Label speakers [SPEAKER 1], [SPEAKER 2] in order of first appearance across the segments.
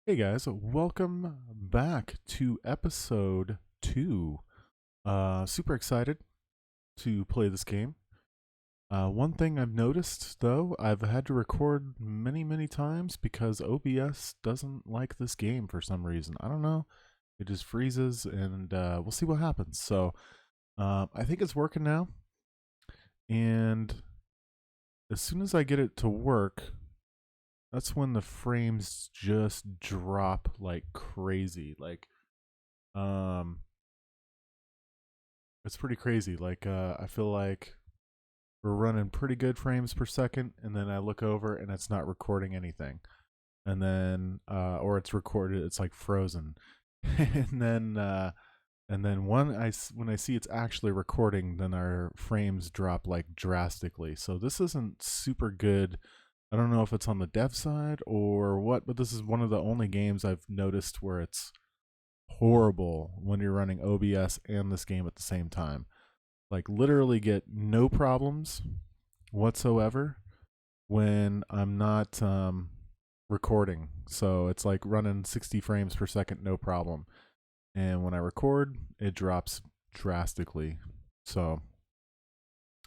[SPEAKER 1] Hey guys, welcome back to episode 2. Super excited to play this game. One thing I've noticed though, I've had to record many times because OBS doesn't like this game for some reason. I don't know. It just freezes and we'll see what happens. So I think it's working now. And as soon as I get it to work, that's when the frames just drop like crazy. Um it's pretty crazy. I feel like we're running pretty good frames per second, and then I look over and it's not recording anything. And then or it's recorded, it's like frozen. and then when I see it's actually recording, then our frames drop like drastically. So this isn't super good. I don't know if it's on the dev side or what, but this is one of the only games I've noticed where it's horrible when you're running OBS and this game at the same time. Like literally get no problems whatsoever when I'm not recording. So it's like running 60 frames per second, no problem. And when I record, it drops drastically. So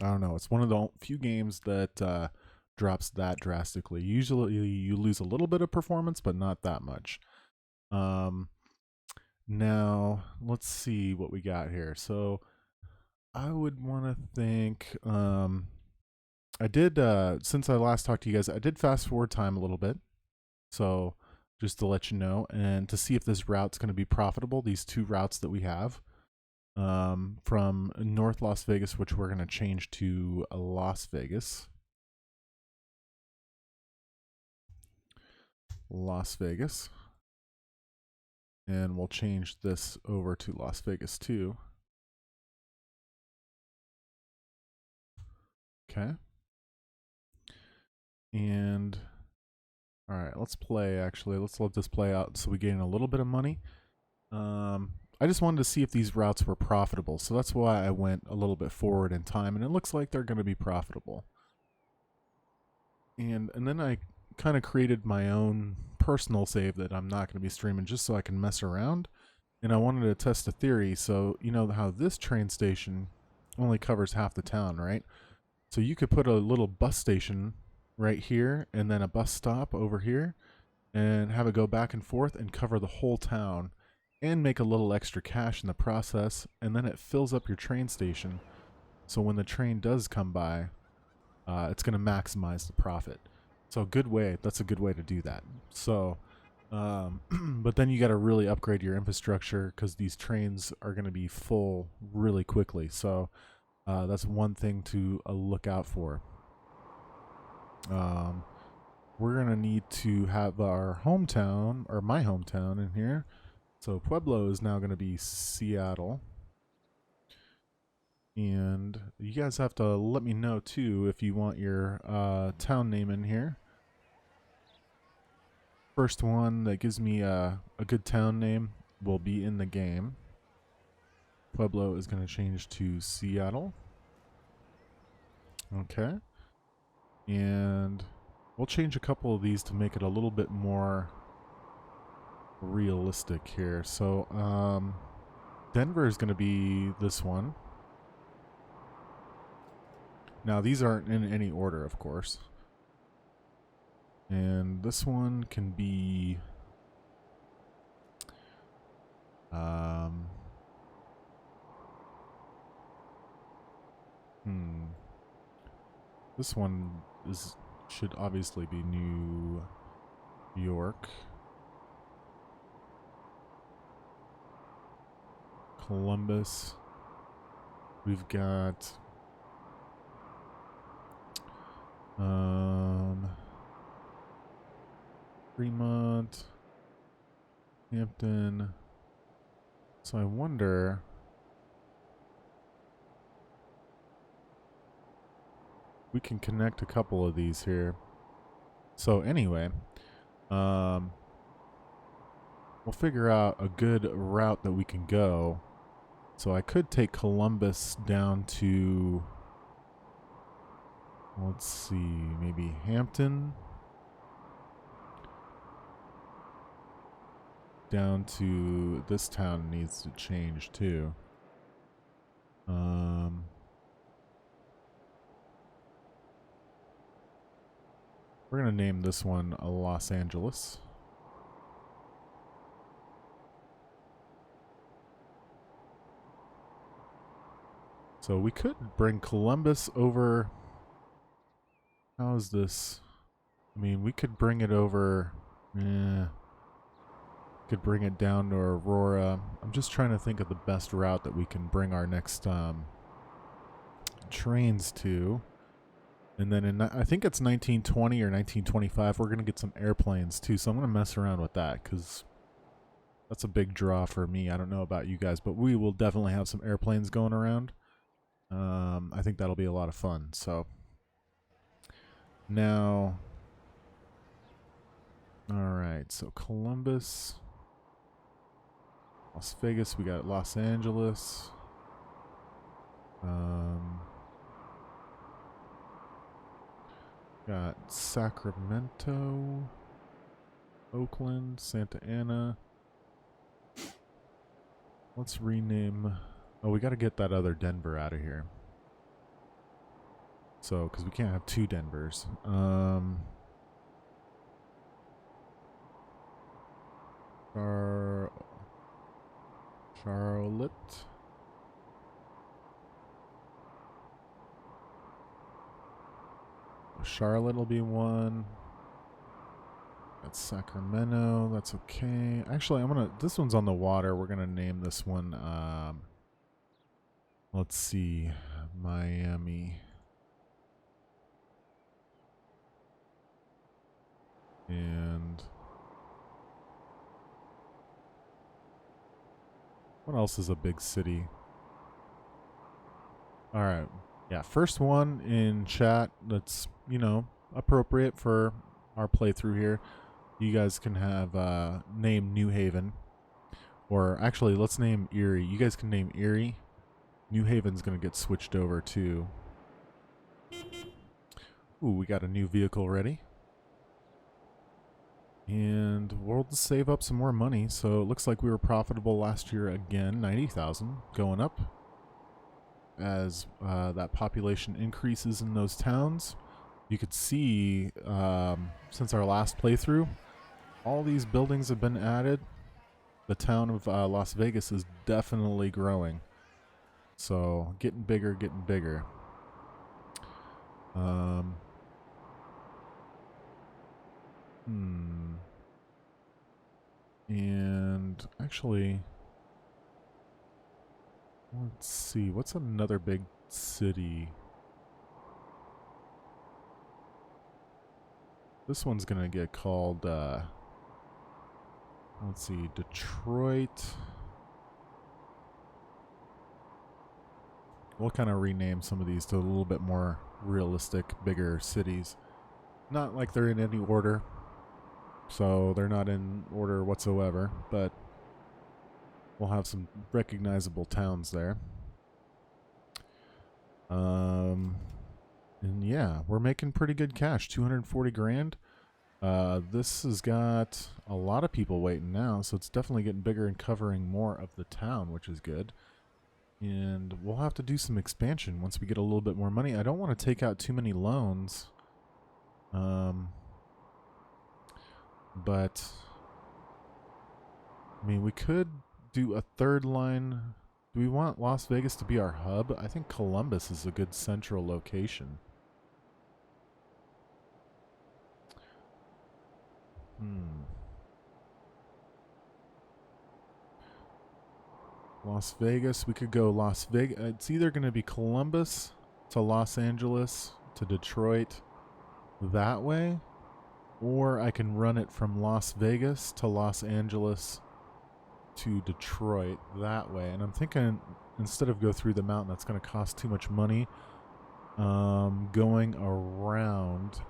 [SPEAKER 1] I don't know. It's one of the few games that drops that drastically. Usually you lose a little bit of performance, but not that much. Now let's see what we got here. So I would want to think. I did since I last talked to you guys. I did fast forward time a little bit, so just to let you know, and to see if this route's going to be profitable. These two routes that we have from North Las Vegas, which we're going to change to Las Vegas. Las Vegas. And we'll change this over to Las Vegas too. Okay. And all right, let's play actually. Let's let this play out so we gain a little bit of money. I just wanted to see if these routes were profitable. So that's why I went a little bit forward in time, and it looks like they're going to be profitable. And then I kind of created my own personal save that I'm not going to be streaming just so I can mess around. And I wanted to test a theory. So you know how this train station only covers half the town, right? So you could put a little bus station right here and then a bus stop over here and have it go back and forth and cover the whole town and make a little extra cash in the process, and then it fills up your train station. So when the train does come by, it's going to maximize the profit. So that's a good way to do that. So, but then you got to really upgrade your infrastructure because these trains are going to be full really quickly. So that's one thing to look out for. We're going to need to have our hometown, or my hometown in here. So Pueblo is now going to be Seattle. And you guys have to let me know too if you want your town name in here. First one that gives me a good town name will be in the game. Pueblo is going to change to Seattle. Okay. And we'll change a couple of these to make it a little bit more realistic here. So Denver is going to be this one. Now these aren't in any order, of course. And this one can be this one should obviously be New York. Columbus. We've got Fremont, Hampton. So I wonder, we can connect a couple of these here. So anyway, we'll figure out a good route that we can go. So I could take Columbus down to, let's see, maybe Hampton. down to this town needs to change too. We're going to name this one Los Angeles. So we could bring Columbus over. How is this? I mean, we could bring it over. Could bring it down to Aurora. I'm just trying to think of the best route that we can bring our next trains to. And then I think it's 1920 or 1925, we're going to get some airplanes too. So I'm going to mess around with that because that's a big draw for me. I don't know about you guys, but we will definitely have some airplanes going around. I think that'll be a lot of fun. So now, all right. So Columbus, Las Vegas, we got Los Angeles. Got Sacramento, Oakland, Santa Ana. Let's rename. Oh, we got to get that other Denver out of here. So, because we can't have two Denvers. Charlotte. Charlotte will be one. That's Sacramento. That's okay. Actually, this one's on the water. We're gonna name this one. Let's see, Miami. And what else is a big city? All right. Yeah, first one in chat that's, appropriate for our playthrough here. You guys can have name New Haven. Or actually, let's name Erie. You guys can name Erie. New Haven's going to get switched over to... Ooh, we got a new vehicle ready. And we'll save up some more money. So it looks like we were profitable last year again. 90,000 going up. As that population increases in those towns. You could see, since our last playthrough, all these buildings have been added. The town of Las Vegas is definitely growing. So, getting bigger, getting bigger. And actually... Let's see, what's another big city? This one's gonna get called, let's see, Detroit. We'll kind of rename some of these to a little bit more realistic, bigger cities. Not like they're in any order, so they're not in order whatsoever, but we'll have some recognizable towns there. And yeah, we're making pretty good cash, 240 grand. This has got a lot of people waiting now, so it's definitely getting bigger and covering more of the town, which is good. And we'll have to do some expansion once we get a little bit more money. I don't want to take out too many loans. But I mean, we could do a third line. Do we want Las Vegas to be our hub? I think Columbus is a good central location. Las Vegas, we could go Las Vegas. It's either going to be Columbus to Los Angeles to Detroit that way, or I can run it from Las Vegas to Los Angeles to Detroit that way. And I'm thinking instead of go through the mountain, that's going to cost too much money. Going around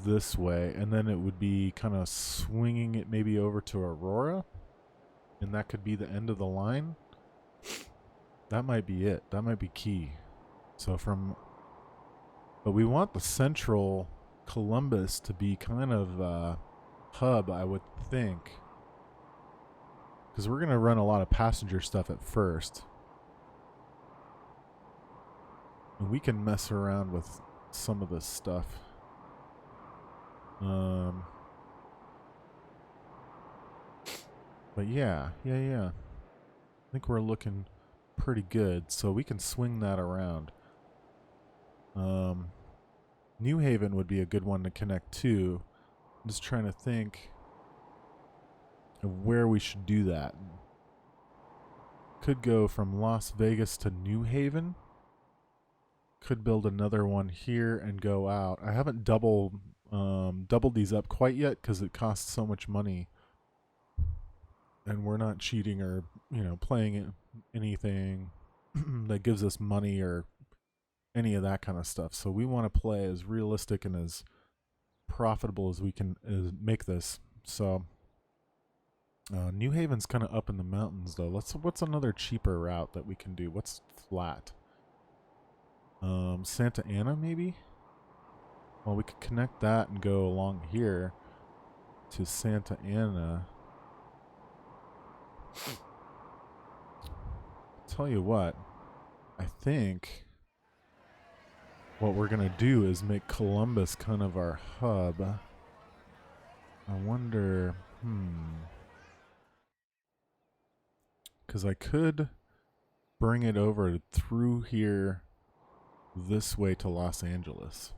[SPEAKER 1] this way, and then it would be kind of swinging it maybe over to Aurora, and that could be the end of the line. That might be it. That might be key. So but we want the central Columbus to be kind of hub, I would think. Because we're going to run a lot of passenger stuff at first. And we can mess around with some of this stuff. But yeah. I think we're looking pretty good, so we can swing that around. New Haven would be a good one to connect to. I'm just trying to think of where we should do that. Could go from Las Vegas to New Haven. Could build another one here and go out. I haven't doubled these up quite yet because it costs so much money. And we're not cheating or, playing anything that gives us money or any of that kind of stuff. So we want to play as realistic and as profitable as we can make this. So New Haven's kind of up in the mountains though. What's another cheaper route that we can do? What's flat? Santa Ana maybe? Well, we could connect that and go along here to Santa Ana. Tell you what, I think what we're going to do is make Columbus kind of our hub. I wonder, because I could bring it over through here this way to Los Angeles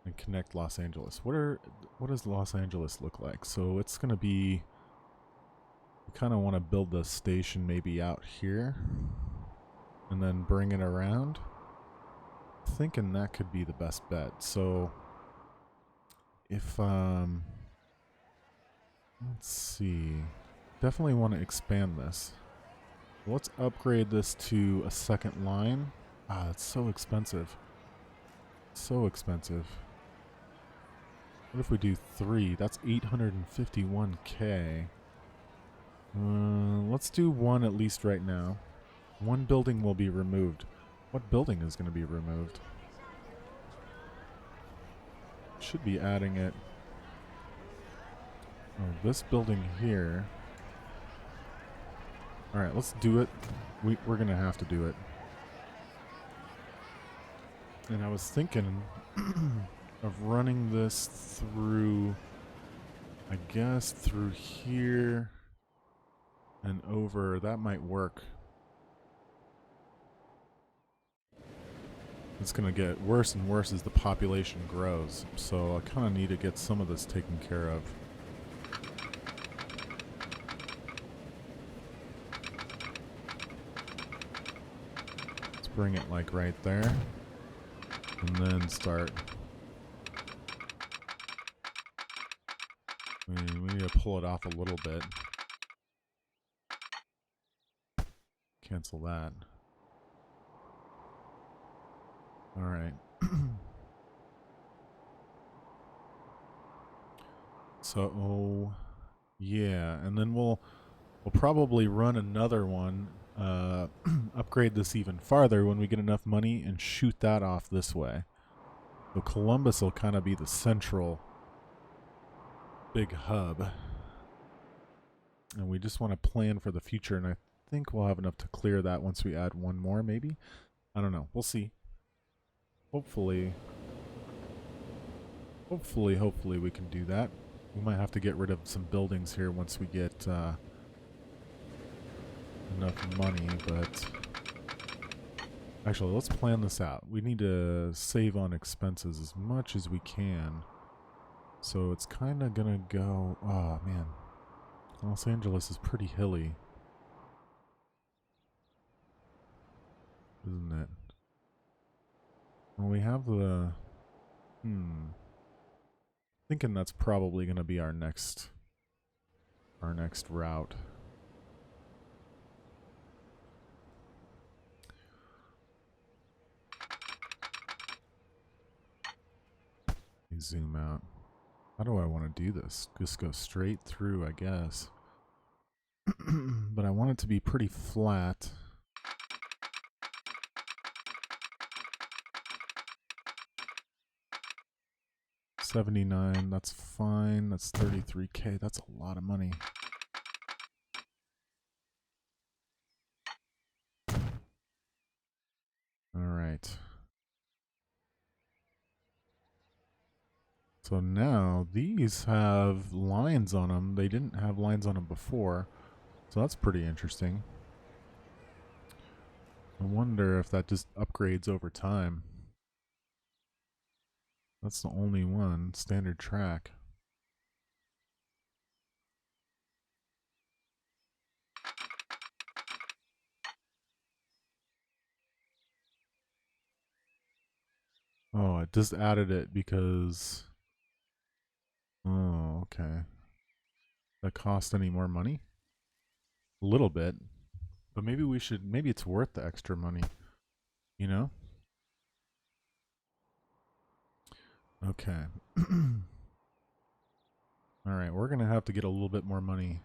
[SPEAKER 1] and connect Los Angeles. What does Los Angeles look like? So it's going to be, we kind of want to build the station maybe out here and then bring it around. Thinking that could be the best bet. So if let's see, definitely want to expand this. Let's upgrade this to a second line. It's so expensive. So expensive. What if we do 3? That's 851K. Let's do 1 at least right now. 1 building will be removed. What building is going to be removed? Should be adding it. Oh, this building here. Alright, let's do it. We're going to have to do it. And I was thinking of running this through, I guess, through here and over. That might work. It's going to get worse and worse as the population grows. So I kind of need to get some of this taken care of. Let's bring it like right there. And then start. We need to pull it off a little bit. Cancel that. All right. So, yeah, and then we'll probably run another one, upgrade this even farther when we get enough money and shoot that off this way. So Columbus will kind of be the central big hub. And we just want to plan for the future, and I think we'll have enough to clear that once we add 1 more, maybe? I don't know. We'll see. Hopefully we can do that. We might have to get rid of some buildings here once we get enough money, but actually, let's plan this out. We need to save on expenses as much as we can. So it's kind of gonna go, oh man, Los Angeles is pretty hilly, isn't it? Well, we have the, thinking that's probably gonna be our next route. Zoom out. How do I want to do this? Just go straight through, I guess. But I want it to be pretty flat. $79, that's fine. That's $33K. That's a lot of money. So now these have lines on them. They didn't have lines on them before. So that's pretty interesting. I wonder if that just upgrades over time. That's the only one. Standard track. Oh, it just added it because... Oh, okay. That cost any more money? A little bit. But maybe we should... Maybe it's worth the extra money. You know? Okay. Alright, we're going to have to get a little bit more money.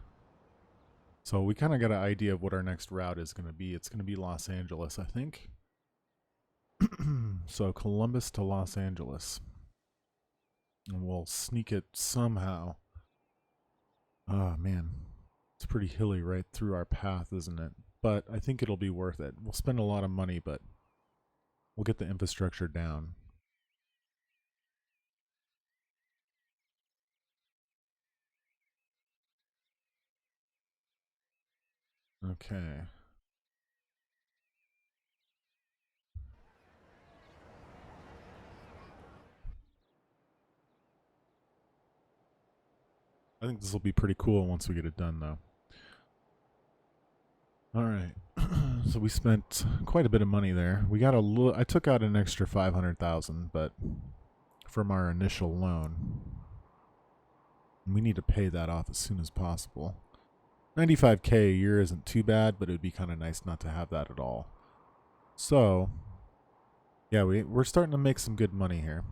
[SPEAKER 1] So we kind of got an idea of what our next route is going to be. It's going to be Los Angeles, I think. So Columbus to Los Angeles. And we'll sneak it somehow. Oh, man. It's pretty hilly right through our path, isn't it? But I think it'll be worth it. We'll spend a lot of money, but we'll get the infrastructure down. Okay. I think this will be pretty cool once we get it done, though. All right. So we spent quite a bit of money there. We got a little. I took out an extra 500,000, but from our initial loan, we need to pay that off as soon as possible. 95K a year isn't too bad, but it would be kind of nice not to have that at all. So, yeah, we're starting to make some good money here.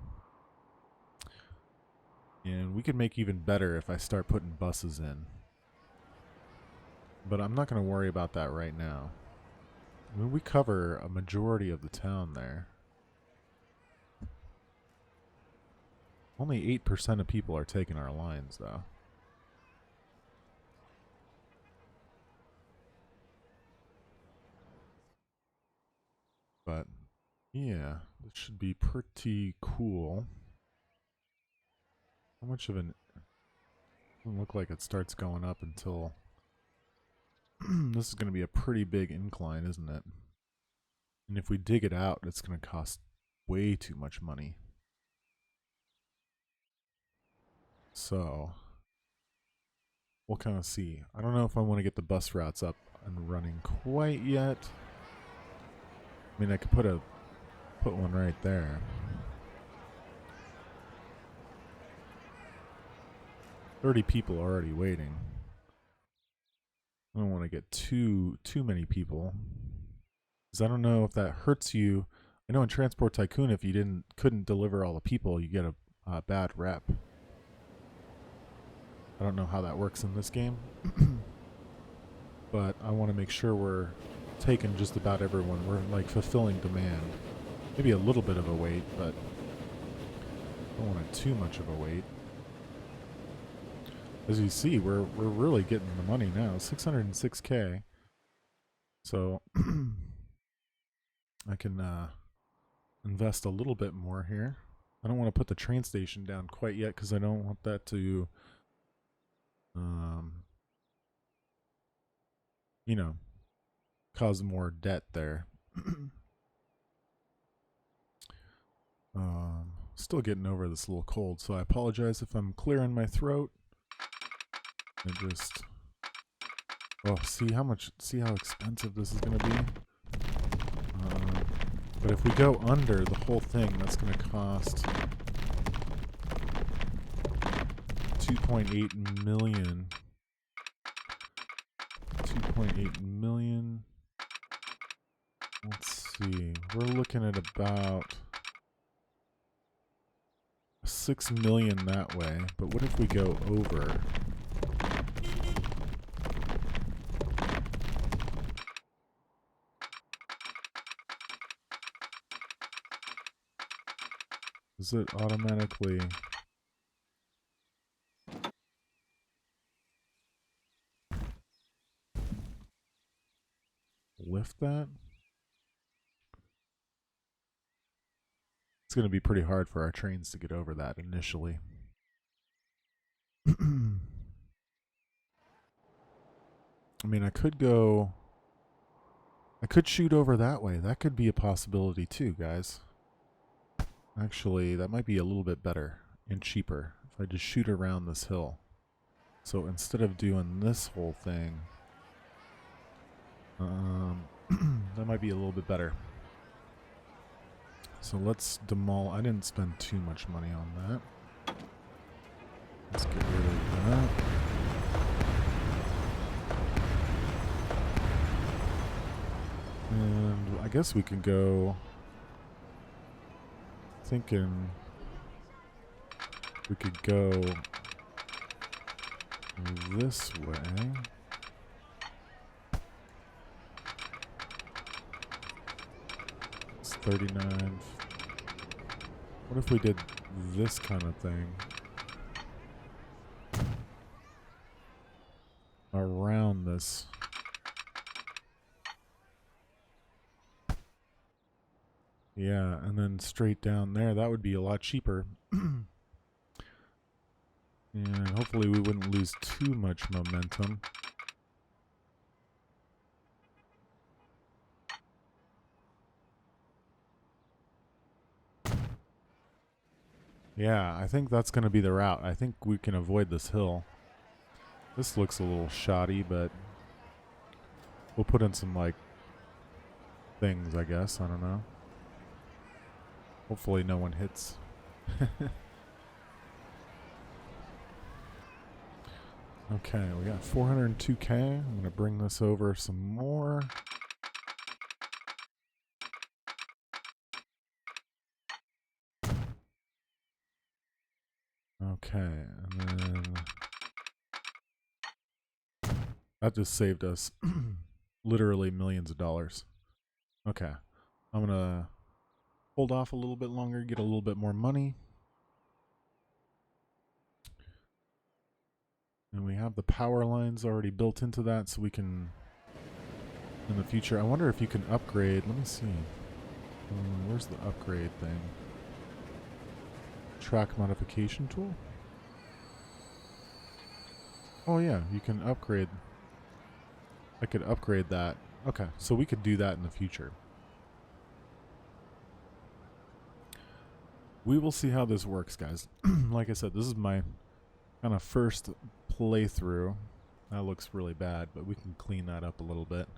[SPEAKER 1] And we could make even better if I start putting buses in. But I'm not going to worry about that right now. I mean, we cover a majority of the town there. Only 8% of people are taking our lines, though. But, yeah, it should be pretty cool. How much of an... Doesn't look like it starts going up until... This is going to be a pretty big incline, isn't it? And if we dig it out, it's going to cost way too much money. So, we'll kind of see. I don't know if I want to get the bus routes up and running quite yet. I mean, I could put one right there. 30 people already waiting. I don't want to get too many people, because I don't know if that hurts you. I know in Transport Tycoon, if you couldn't deliver all the people, you get a bad rep. I don't know how that works in this game, but I want to make sure we're taking just about everyone. We're like fulfilling demand. Maybe a little bit of a wait, but I don't want it too much of a wait. As you see, we're really getting the money now. 606K. So I can invest a little bit more here. I don't want to put the train station down quite yet because I don't want that to, you know, cause more debt there. Still getting over this little cold, so I apologize if I'm clearing my throat. I just, oh, see how expensive this is going to be. But if we go under the whole thing, that's going to cost 2.8 million. 2.8 million. Let's see. We're looking at about 6 million that way. But what if we go over? Does it automatically lift that? It's going to be pretty hard for our trains to get over that initially. I mean, I could shoot over that way. That could be a possibility too, guys. Actually, that might be a little bit better and cheaper if I just shoot around this hill. So instead of doing this whole thing, that might be a little bit better. So let's demolish. I didn't spend too much money on that. Let's get rid of that. And I guess we can go, thinking we could go this way. It's 39. What if we did this kind of thing around this? Yeah, and then straight down there. That would be a lot cheaper. And hopefully we wouldn't lose too much momentum. Yeah, I think that's going to be the route. I think we can avoid this hill. This looks a little shoddy, but we'll put in some, like, things, I guess. I don't know. Hopefully no one hits. Okay, we got 402K. I'm going to bring this over some more. Okay, and then that just saved us literally millions of dollars. Okay, I'm going to hold off a little bit longer, get a little bit more money. And we have the power lines already built into that, so we can, in the future, I wonder if you can upgrade. Let me see. Where's the upgrade thing? Track modification tool? Oh yeah, you can upgrade. I could upgrade that. Okay, so we could do that in the future. We will see how this works, guys. Like I said, this is my kind of first playthrough. That looks really bad, but we can clean that up a little bit.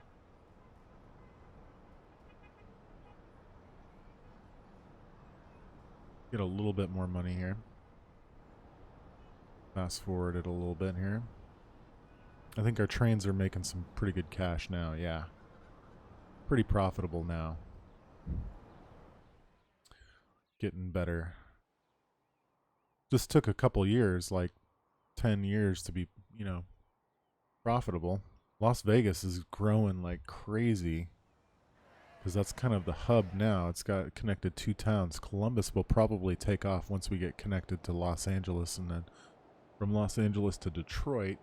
[SPEAKER 1] Get a little bit more money here. Fast forward it a little bit here. I think our trains are making some pretty good cash now, yeah. Pretty profitable now. Getting better. Just took a couple years, like 10 years to be, you know, profitable. Las Vegas is growing like crazy because that's kind of the hub now. It's got connected two towns. Columbus will probably take off once we get connected to Los Angeles, and then from Los Angeles to Detroit.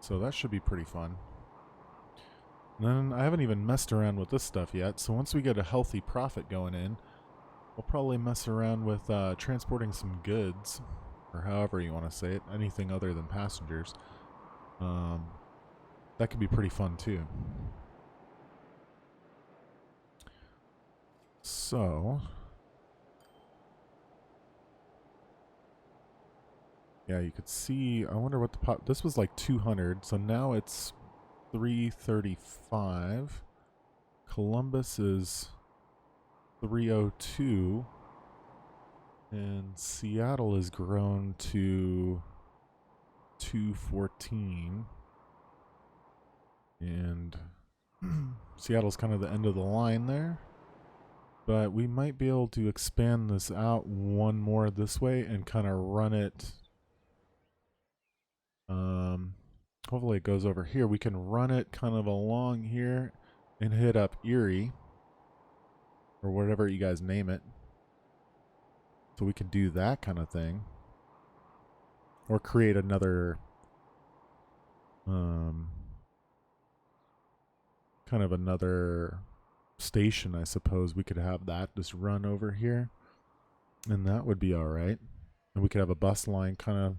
[SPEAKER 1] So that should be pretty fun. And then I haven't even messed around with this stuff yet, so once we get a healthy profit going in, we'll probably mess around with transporting some goods, or however you want to say it, anything other than passengers. That could be pretty fun too. So, yeah, you could see, I wonder what the this was like 200, so now it's 335. Columbus is 302. And Seattle has grown to 214. And Seattle's kind of the end of the line there. But we might be able to expand this out one more this way and kind of run it. Hopefully it goes over here. We can run it kind of along here and hit up Erie, or whatever you guys name it. So we can do that kind of thing. Or create another kind of another station, I suppose we could have that just run over here, and that would be all right. And we could have a bus line kind of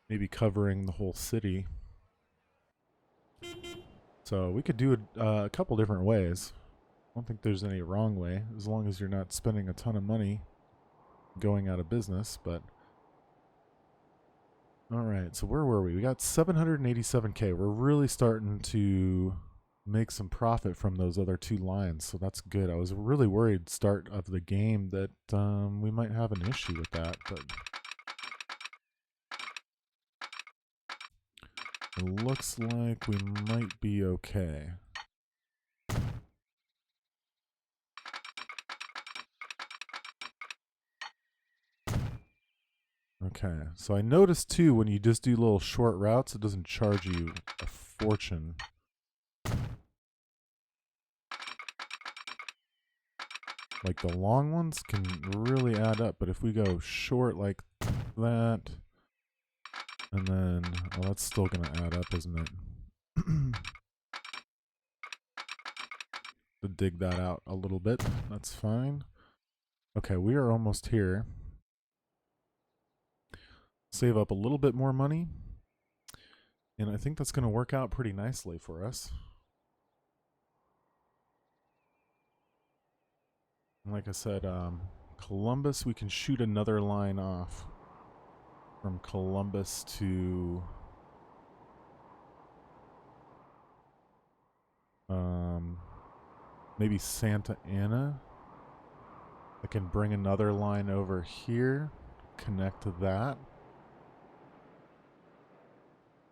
[SPEAKER 1] maybe covering the whole city. So we could do it a couple different ways. I don't think there's any wrong way, as long as you're not spending a ton of money going out of business. But all right, so where were we? We got 787K. We're really starting to make some profit from those other two lines, so that's good. I was really worried start of the game that we might have an issue with that, but it looks like we might be okay. Okay, so I noticed too when you just do little short routes, it doesn't charge you a fortune. Like the long ones can really add up, but if we go short like that, and then, well, that's still going to add up, isn't it? To dig that out a little bit, that's fine. Okay, we are almost here. Save up a little bit more money, and I think that's going to work out pretty nicely for us. And like I said, Columbus, we can shoot another line off from Columbus to maybe Santa Ana. I can bring another line over here, connect to that.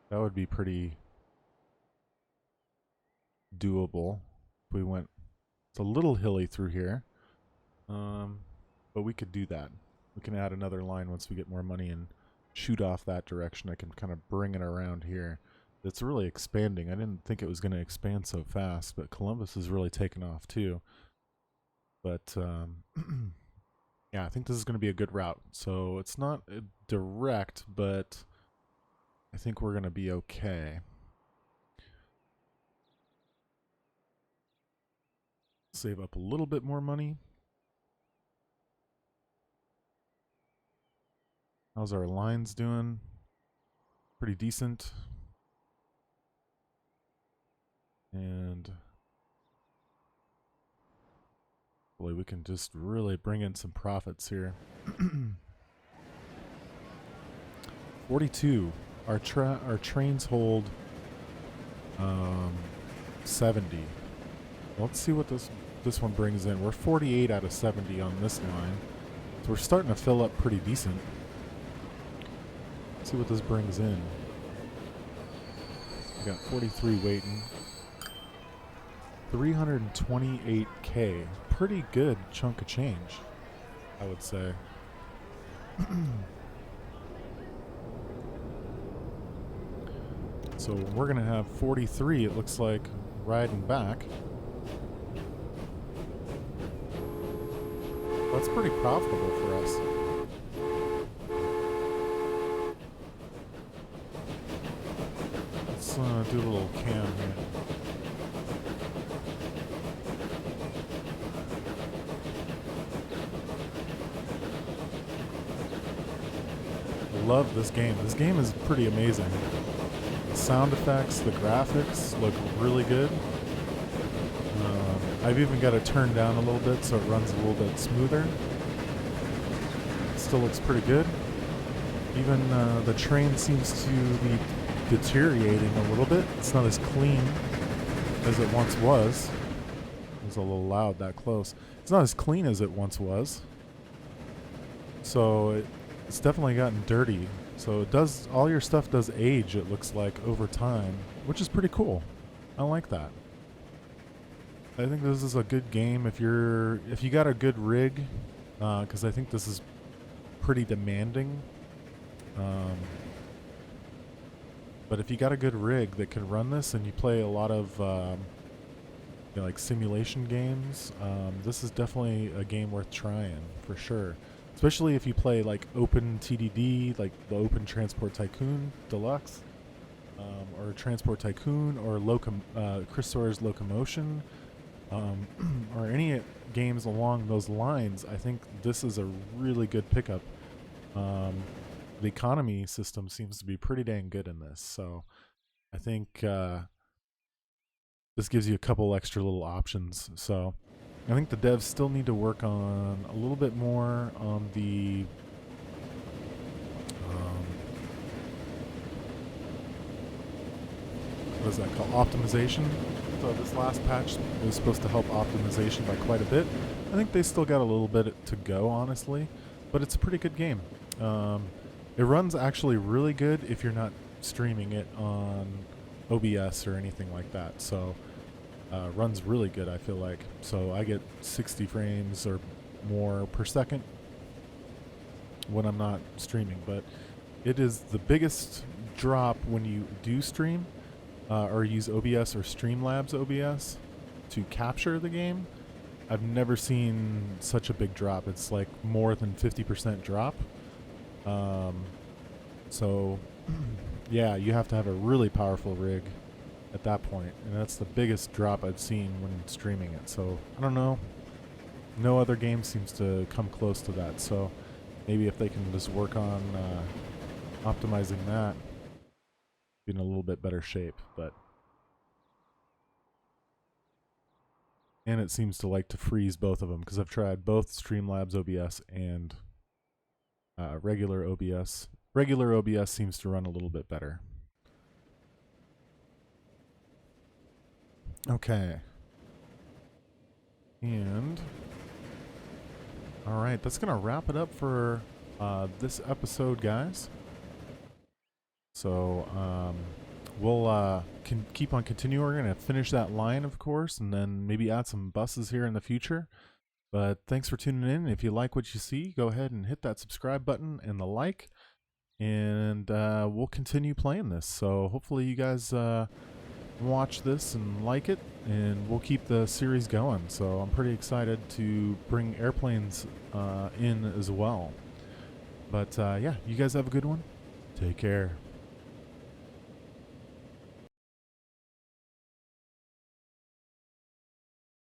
[SPEAKER 1] That would be pretty doable if we went. It's a little hilly through here, but we could do that. We can add another line once we get more money and shoot off that direction. I can kind of bring it around here. It's really expanding. I didn't think it was going to expand so fast, but Columbus is really taken off too. But yeah, I think this is going to be a good route. So it's not direct, but I think we're going to be okay. Save up a little bit more money. How's our lines doing? Pretty decent. And hopefully we can just really bring in some profits here. 42. Our trains hold 70. Let's see what this one brings in. We're 48 out of 70 on this line, so we're starting to fill up pretty decent. Let's see what this brings in. We got 43 waiting. 328K. Pretty good chunk of change, I would say. So we're going to have 43, it looks like, riding back. That's pretty profitable for us. Let's do a little cam here. Love this game. This game is pretty amazing. The sound effects, the graphics look really good. I've even got it turned down a little bit so it runs a little bit smoother. Still looks pretty good. Even the train seems to be deteriorating a little bit. It's not as clean as it once was. It was a little loud that close. It's not as clean as it once was. So it's definitely gotten dirty. So it does, all your stuff does age, it looks like, over time, which is pretty cool. I like that. I think this is a good game if you got a good rig, because I think this is pretty demanding. But if you got a good rig that can run this and you play a lot of you know, like simulation games, this is definitely a game worth trying for sure. Especially if you play like Open TDD, like the Open Transport Tycoon Deluxe, or Transport Tycoon, or Chris Sawyer's Locomotion. or any games along those lines, I think this is a really good pickup. The economy system seems to be pretty dang good in this, so I think this gives you a couple extra little options. So I think the devs still need to work on a little bit more on the what is that called? Optimization. So this last patch was supposed to help optimization by quite a bit. I think they still got a little bit to go, honestly, but it's a pretty good game. It runs actually really good if you're not streaming it on OBS or anything like that. So runs really good, I feel like. So I get 60 frames or more per second when I'm not streaming, but it is the biggest drop when you do stream or use OBS or Streamlabs OBS to capture the game. I've never seen such a big drop. It's like more than 50% drop. So yeah, you have to have a really powerful rig at that point, and that's the biggest drop I've seen when streaming it. So I don't know. No other game seems to come close to that. So maybe if they can just work on optimizing that, be in a little bit better shape. But and it seems to like to freeze both of them because I've tried both Streamlabs OBS and regular OBS. Regular OBS seems to run a little bit better. Okay. And all right, that's gonna wrap it up for this episode, guys. So we'll can keep on continuing. We're gonna finish that line, of course, and then maybe add some buses here in the future. But thanks for tuning in. If you like what you see, go ahead and hit that subscribe button and the like, and we'll continue playing this. So hopefully you guys watch this and like it, and we'll keep the series going. So I'm pretty excited to bring airplanes in as well. But yeah, you guys have a good one. Take care.